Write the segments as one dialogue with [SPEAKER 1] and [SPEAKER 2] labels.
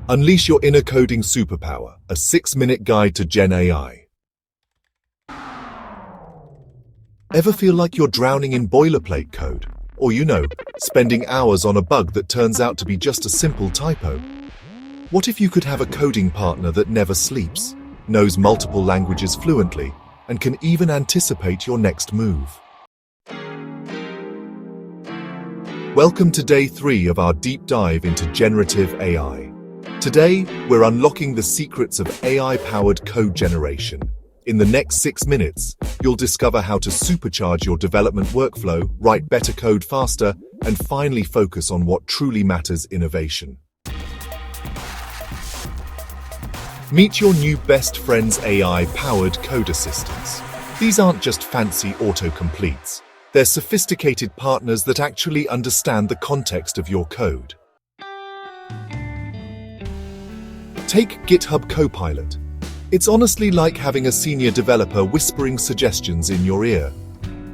[SPEAKER 1] Unleash your inner coding superpower, a 6-minute guide to Gen AI. Ever feel like you're drowning in boilerplate code? Or spending hours on a bug that turns out to be just a simple typo? What if you could have a coding partner that never sleeps, knows multiple languages fluently, and can even anticipate your next move? Welcome to day 3 of our deep dive into generative AI. Today, we're unlocking the secrets of AI-powered code generation. In the next 6 minutes, you'll discover how to supercharge your development workflow, write better code faster, and finally focus on what truly matters: innovation. Meet your new best friends, AI-powered code assistants. These aren't just fancy autocompletes. They're sophisticated partners that actually understand the context of your code. Take GitHub Copilot. It's honestly like having a senior developer whispering suggestions in your ear.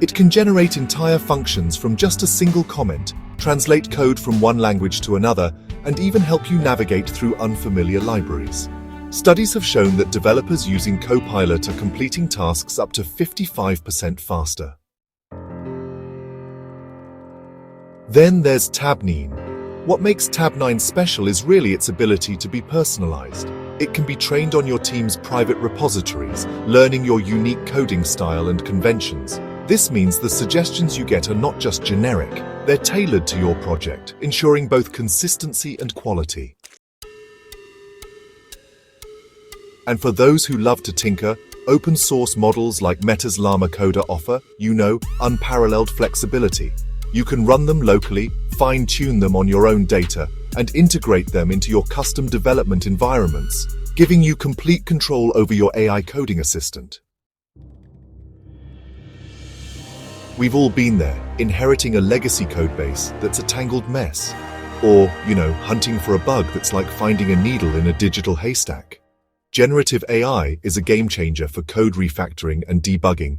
[SPEAKER 1] It can generate entire functions from just a single comment, translate code from one language to another, and even help you navigate through unfamiliar libraries. Studies have shown that developers using Copilot are completing tasks up to 55% faster. Then there's Tabnine. What makes Tabnine special is really its ability to be personalized. It can be trained on your team's private repositories, learning your unique coding style and conventions. This means the suggestions you get are not just generic, they're tailored to your project, ensuring both consistency and quality. And for those who love to tinker, open source models like Meta's Llama Coder offer, unparalleled flexibility. You can run them locally, fine-tune them on your own data, and integrate them into your custom development environments, giving you complete control over your AI coding assistant. We've all been there, inheriting a legacy codebase that's a tangled mess. Or, hunting for a bug that's like finding a needle in a digital haystack. Generative AI is a game changer for code refactoring and debugging.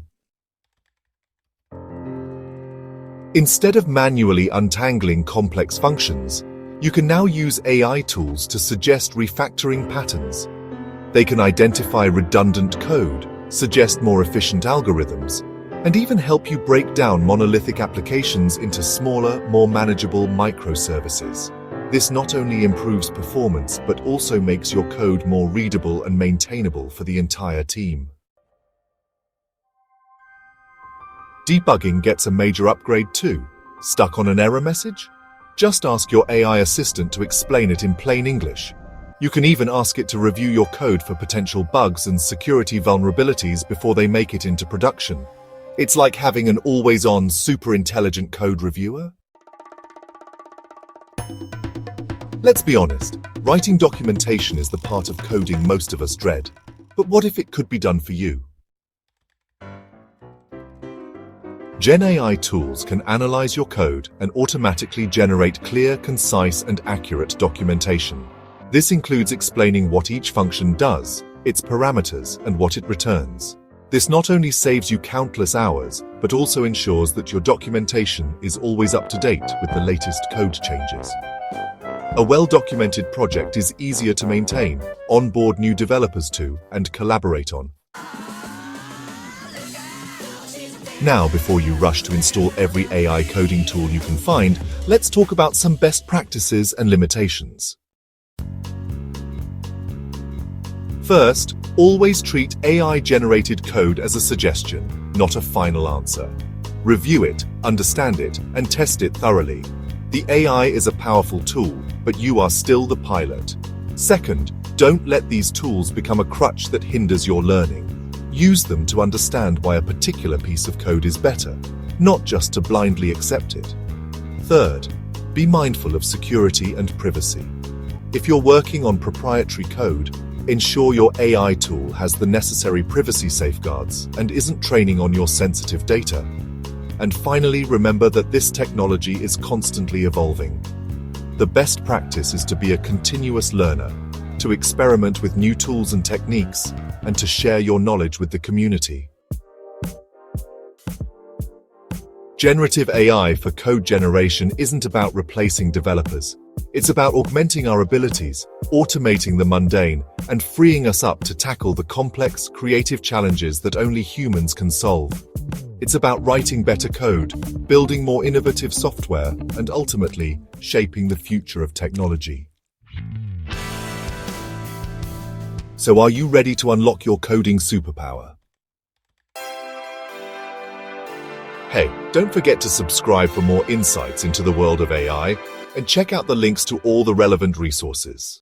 [SPEAKER 1] Instead of manually untangling complex functions, you can now use AI tools to suggest refactoring patterns. They can identify redundant code, suggest more efficient algorithms, and even help you break down monolithic applications into smaller, more manageable microservices. This not only improves performance, but also makes your code more readable and maintainable for the entire team. Debugging gets a major upgrade too. Stuck on an error message? Just ask your AI assistant to explain it in plain English. You can even ask it to review your code for potential bugs and security vulnerabilities before they make it into production. It's like having an always-on, super intelligent code reviewer. Let's be honest, writing documentation is the part of coding most of us dread. But what if it could be done for you? Gen AI tools can analyze your code and automatically generate clear, concise, and accurate documentation. This includes explaining what each function does, its parameters, and what it returns. This not only saves you countless hours, but also ensures that your documentation is always up to date with the latest code changes. A well-documented project is easier to maintain, onboard new developers to, and collaborate on. Now, before you rush to install every AI coding tool you can find, let's talk about some best practices and limitations. First, always treat AI-generated code as a suggestion, not a final answer. Review it, understand it, and test it thoroughly. The AI is a powerful tool, but you are still the pilot. Second, don't let these tools become a crutch that hinders your learning. Use them to understand why a particular piece of code is better, not just to blindly accept it. Third, be mindful of security and privacy. If you're working on proprietary code, ensure your AI tool has the necessary privacy safeguards and isn't training on your sensitive data. And finally, remember that this technology is constantly evolving. The best practice is to be a continuous learner, to experiment with new tools and techniques, and to share your knowledge with the community. Generative AI for code generation isn't about replacing developers. It's about augmenting our abilities, automating the mundane, and freeing us up to tackle the complex, creative challenges that only humans can solve. It's about writing better code, building more innovative software, and ultimately, shaping the future of technology. So are you ready to unlock your coding superpower? Hey, don't forget to subscribe for more insights into the world of AI, and check out the links to all the relevant resources.